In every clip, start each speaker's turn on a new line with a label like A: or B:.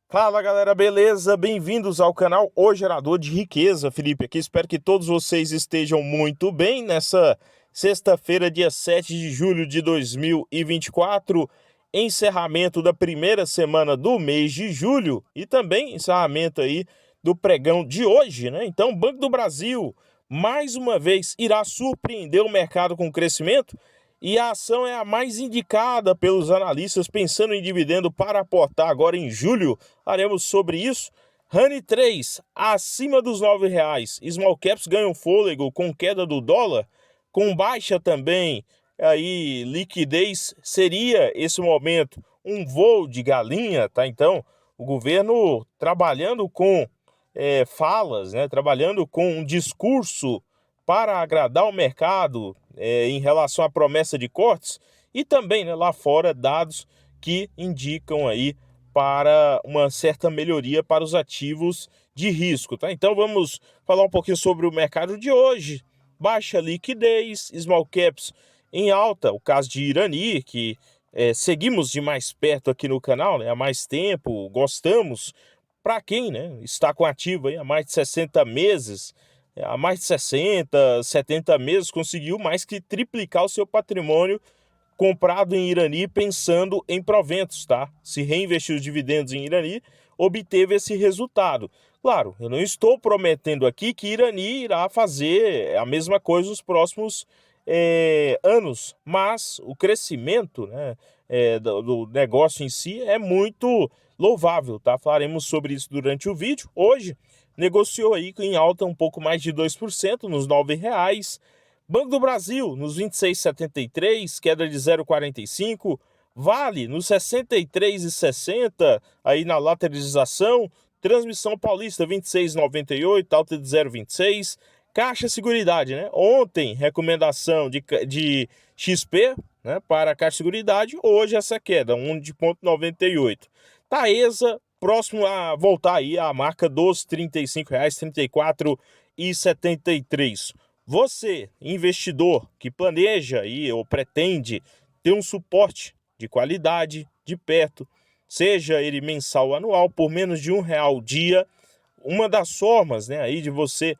A: Fala galera, beleza? Bem-vindos ao canal O Gerador de Riqueza. Felipe aqui, espero que todos vocês estejam muito bem nessa sexta-feira, dia 7 de julho de 2024, encerramento da primeira semana do mês de julho e também encerramento aí do pregão de hoje, né? Então, o Banco do Brasil mais uma vez irá surpreender o mercado com crescimento e a ação é a mais indicada pelos analistas pensando em dividendo para aportar agora em julho. Faremos sobre isso. Honey 3, acima dos R$ 9. Small Caps ganham fôlego com queda do dólar, com baixa também aí liquidez. Seria esse momento um voo de galinha, tá? Então, o governo trabalhando com falas, né? Trabalhando com um discurso para agradar o mercado em relação à promessa de cortes e também, né, lá fora dados que indicam aí para uma certa melhoria para os ativos de risco, tá? Então vamos falar um pouquinho sobre o mercado de hoje. Baixa liquidez, small caps em alta, o caso de Irani, que seguimos de mais perto aqui no canal, né, há mais tempo, gostamos. Para quem, né, está com ativo aí há mais de 60 meses, há mais de 60, 70 meses, conseguiu mais que triplicar o seu patrimônio comprado em Irani pensando em proventos, tá? Se reinvestiu os dividendos em Irani, obteve esse resultado. Claro, eu não estou prometendo aqui que Irani irá fazer a mesma coisa nos próximos anos, mas o crescimento, né, do negócio em si é muito louvável, tá? Falaremos sobre isso durante o vídeo. Hoje, negociou aí em alta um pouco mais de 2% nos R$ 9. Banco do Brasil, nos 26,73, queda de 0,45. Vale, nos 63,60, aí na lateralização. Transmissão Paulista, 26,98, alta de 0,26. Caixa Seguridade, né? Ontem, recomendação de XP, né, para a Caixa Seguridade. Hoje, essa queda, 1,98. Taesa, próximo a voltar aí à marca dos R$ 35,00, 34,73. Você, investidor que planeja aí ou pretende ter um suporte de qualidade de perto, seja ele mensal ou anual, por menos de R$ 1 dia, uma das formas, né, aí de você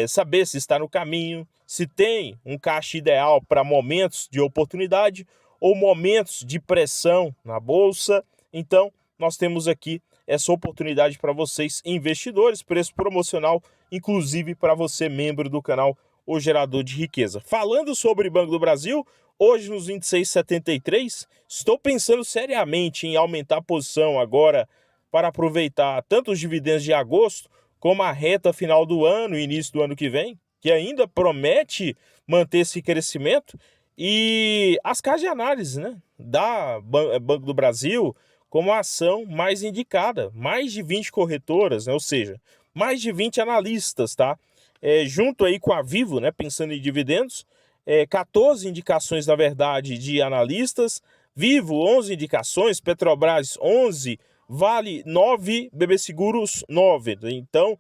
A: saber se está no caminho, se tem um caixa ideal para momentos de oportunidade ou momentos de pressão na bolsa. Então, nós temos aqui essa oportunidade para vocês, investidores, preço promocional, inclusive para você, membro do canal O Gerador de Riqueza. Falando sobre Banco do Brasil, hoje nos 26,73, estou pensando seriamente em aumentar a posição agora para aproveitar tanto os dividendos de agosto, como a reta final do ano e início do ano que vem, que ainda promete manter esse crescimento, e as casas de análise, né, da Banco do Brasil como a ação mais indicada, mais de 20 corretoras, né, ou seja, mais de 20 analistas, tá? Junto aí com a Vivo, né, pensando em dividendos, 14 indicações, na verdade, de analistas, Vivo 11 indicações, Petrobras 11, Vale 9, BB Seguros 9. Então,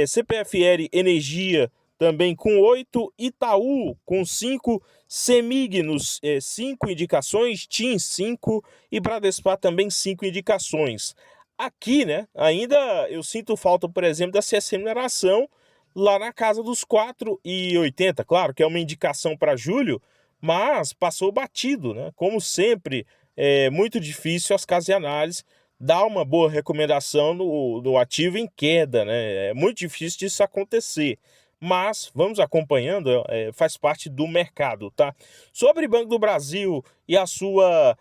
A: CPFL Energia também com 8, Itaú com 5, Semig nos 5 indicações, TIM 5 e Bradespar também 5 indicações. Aqui, né, ainda eu sinto falta, por exemplo, da CSN Mineração lá na casa dos 4,80, claro que é uma indicação para julho, mas passou batido, né? Como sempre, é muito difícil as casas de análise dar uma boa recomendação no ativo em queda, né? É muito difícil disso acontecer. Mas vamos acompanhando, faz parte do mercado, tá? Sobre Banco do Brasil e a sua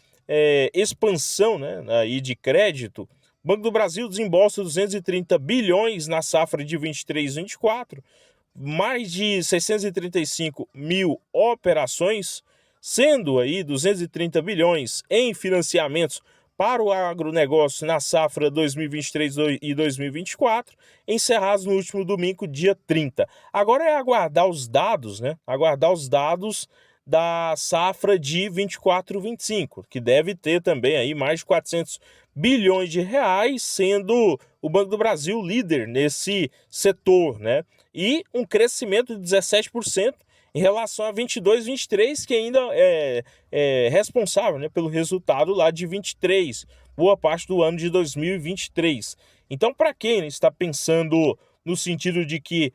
A: expansão, né, aí de crédito, Banco do Brasil desembolsa 230 bilhões na safra de 23-24, mais de 635 mil operações, sendo aí 230 bilhões em financiamentos para o agronegócio na safra 2023 e 2024, encerrados no último domingo, dia 30. Agora é aguardar os dados, né? Aguardar os dados da safra de 24-25, que deve ter também aí mais de 400 bilhões de reais, sendo o Banco do Brasil líder nesse setor, né? E um crescimento de 17% em relação a 22-23, que ainda é responsável, né, pelo resultado lá de 23. boa parte do ano de 2023. Então, para quem está pensando no sentido de que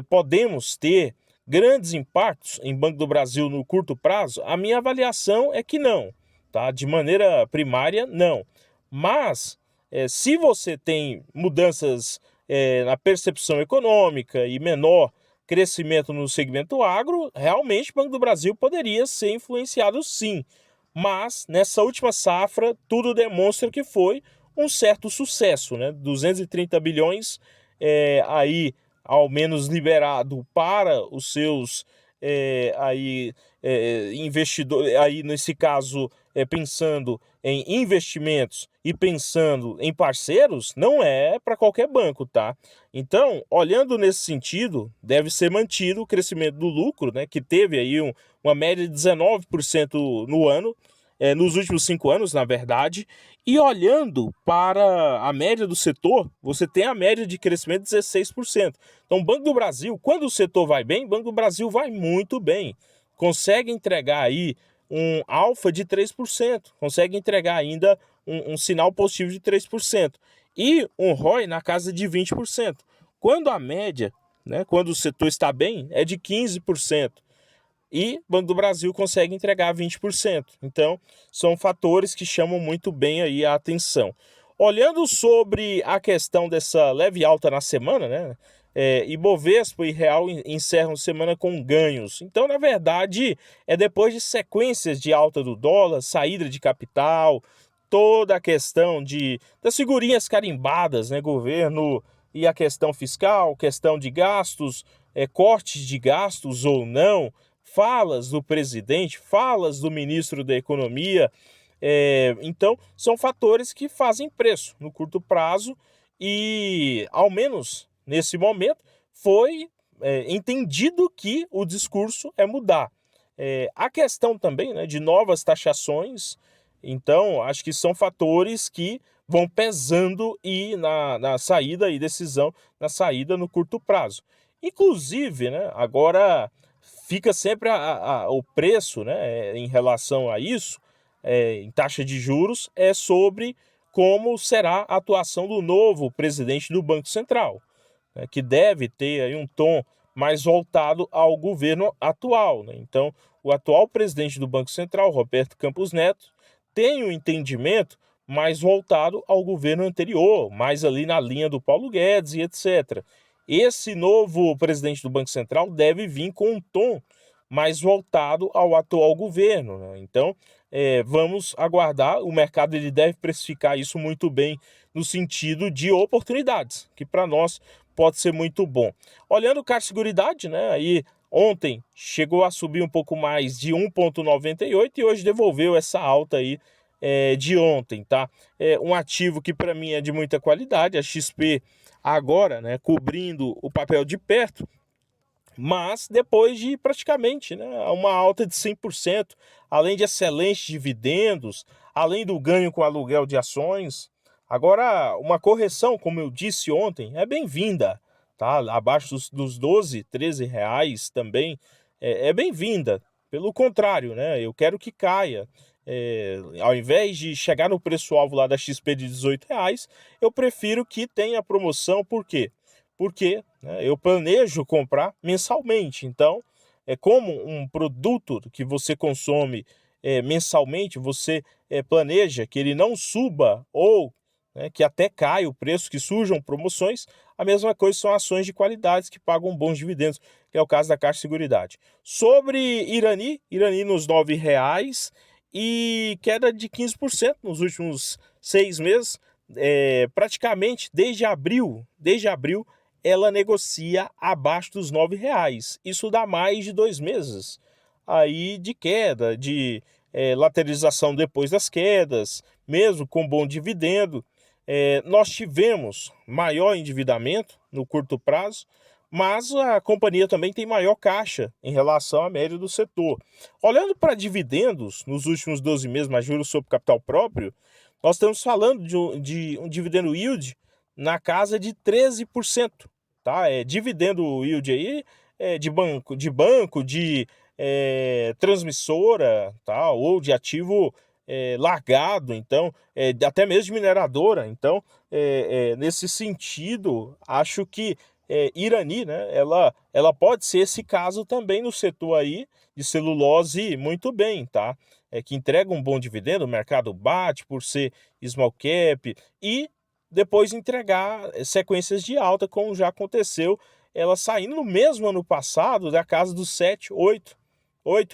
A: podemos ter grandes impactos em Banco do Brasil no curto prazo, a minha avaliação é que não, tá? De maneira primária, não. Mas, se você tem mudanças na percepção econômica e menor crescimento no segmento agro, realmente o Banco do Brasil poderia ser influenciado sim. Mas, nessa última safra, tudo demonstra que foi um certo sucesso, né? 230 bilhões aí ao menos liberado para os seus investidores, aí nesse caso pensando em investimentos e pensando em parceiros, não é para qualquer banco, tá? Então, olhando nesse sentido, deve ser mantido o crescimento do lucro, né, que teve aí uma média de 19% no ano, nos últimos 5 anos, na verdade. E olhando para a média do setor, você tem a média de crescimento de 16%. Então, o Banco do Brasil, quando o setor vai bem, o Banco do Brasil vai muito bem. Consegue entregar aí um alfa de 3%, consegue entregar ainda um sinal positivo de 3%. E um ROI na casa de 20%. Quando a média, né, quando o setor está bem, é de 15%. E o Banco do Brasil consegue entregar 20%. Então, são fatores que chamam muito bem aí a atenção. Olhando sobre a questão dessa leve alta na semana, né? Ibovespa e Real encerram semana com ganhos. Então, na verdade, é depois de sequências de alta do dólar, saída de capital, toda a questão das figurinhas carimbadas, né? Governo e a questão fiscal, questão de gastos, cortes de gastos ou não, falas do presidente, falas do ministro da Economia. Então, são fatores que fazem preço no curto prazo e, ao menos nesse momento, foi entendido que o discurso é mudar. A questão também, né, de novas taxações, então, acho que são fatores que vão pesando e na saída e decisão, na saída no curto prazo. Inclusive, né, agora fica sempre o preço, né, em relação a isso, em taxa de juros, é sobre como será a atuação do novo presidente do Banco Central, né, que deve ter aí um tom mais voltado ao governo atual, né? Então, o atual presidente do Banco Central, Roberto Campos Neto, tem um entendimento mais voltado ao governo anterior, mais ali na linha do Paulo Guedes e etc. Esse novo presidente do Banco Central deve vir com um tom mais voltado ao atual governo, né? Então, vamos aguardar. O mercado ele deve precificar isso muito bem no sentido de oportunidades, que para nós pode ser muito bom. Olhando o Caixa Seguridade, né? Aí ontem chegou a subir um pouco mais de 1,98 e hoje devolveu essa alta aí de ontem, tá? Um ativo que para mim é de muita qualidade, a XP agora, né, cobrindo o papel de perto, mas depois de praticamente, né, uma alta de 100%, além de excelentes dividendos, além do ganho com aluguel de ações. Agora, uma correção, como eu disse ontem, é bem-vinda, tá? Abaixo dos 12, 13 reais também é bem-vinda. Pelo contrário, né, eu quero que caia. Ao invés de chegar no preço-alvo lá da XP de 18 reais, eu prefiro que tenha promoção. Por quê? Porque, né, eu planejo comprar mensalmente. Então, é como um produto que você consome mensalmente, você planeja que ele não suba ou, né, que até caia o preço, que surjam promoções. A mesma coisa são ações de qualidades que pagam bons dividendos, que é o caso da Caixa Seguridade. Sobre Irani nos R$ 9 e queda de 15% nos últimos 6 meses. Praticamente desde abril ela negocia abaixo dos R$ 9. Isso dá mais de 2 meses aí de queda, de lateralização depois das quedas, mesmo com bom dividendo. Nós tivemos maior endividamento no curto prazo, mas a companhia também tem maior caixa em relação à média do setor. Olhando para dividendos nos últimos 12 meses, mais juros sobre capital próprio, nós estamos falando de um dividendo yield na casa de 13%, tá? Dividendo yield aí de banco, de transmissora, tá? Ou de ativo largado, então, até mesmo de mineradora. Então, nesse sentido, acho que Irani, né, ela pode ser esse caso também no setor aí de celulose muito bem, tá? Que entrega um bom dividendo, o mercado bate por ser small cap e depois entregar sequências de alta, como já aconteceu, ela saindo no mesmo ano passado da casa dos 7, 8,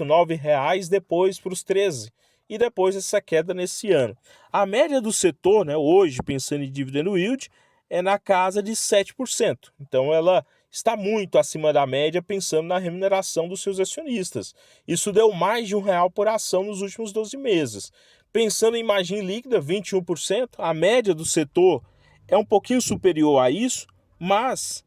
A: 9 reais, depois para os 13. E depois essa queda nesse ano. A média do setor, né, hoje, pensando em dividendo yield, é na casa de 7%. Então ela está muito acima da média, pensando na remuneração dos seus acionistas. Isso deu mais de R$ 1 por ação nos últimos 12 meses. Pensando em margem líquida, 21%, a média do setor é um pouquinho superior a isso, mas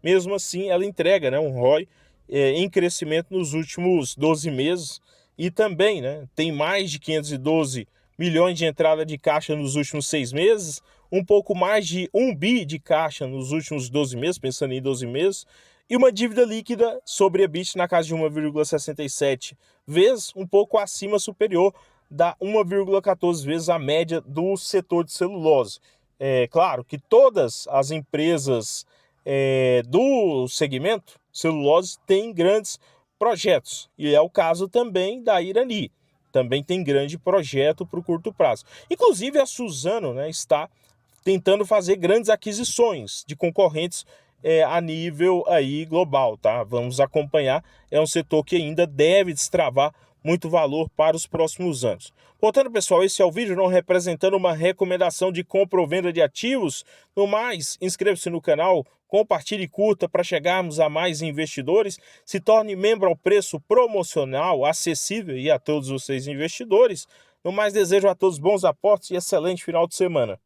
A: mesmo assim ela entrega, né, um ROI em crescimento nos últimos 12 meses e também, né, tem mais de 512 milhões de entrada de caixa nos últimos 6 meses, um pouco mais de 1 bi de caixa nos últimos 12 meses, pensando em 12 meses, e uma dívida líquida sobre EBIT na casa de 1,67 vezes, um pouco acima, superior da 1,14 vezes a média do setor de celulose. É claro que todas as empresas do segmento celulose têm grandes projetos, e é o caso também da Irani. Também tem grande projeto para o curto prazo. Inclusive a Suzano, né, está tentando fazer grandes aquisições de concorrentes a nível aí global, tá? Vamos acompanhar, é um setor que ainda deve destravar muito valor para os próximos anos. Portanto, pessoal, esse é o vídeo não representando uma recomendação de compra ou venda de ativos. No mais, inscreva-se no canal, compartilhe e curta para chegarmos a mais investidores. Se torne membro ao preço promocional, acessível e a todos vocês investidores. No mais, desejo a todos bons aportes e excelente final de semana.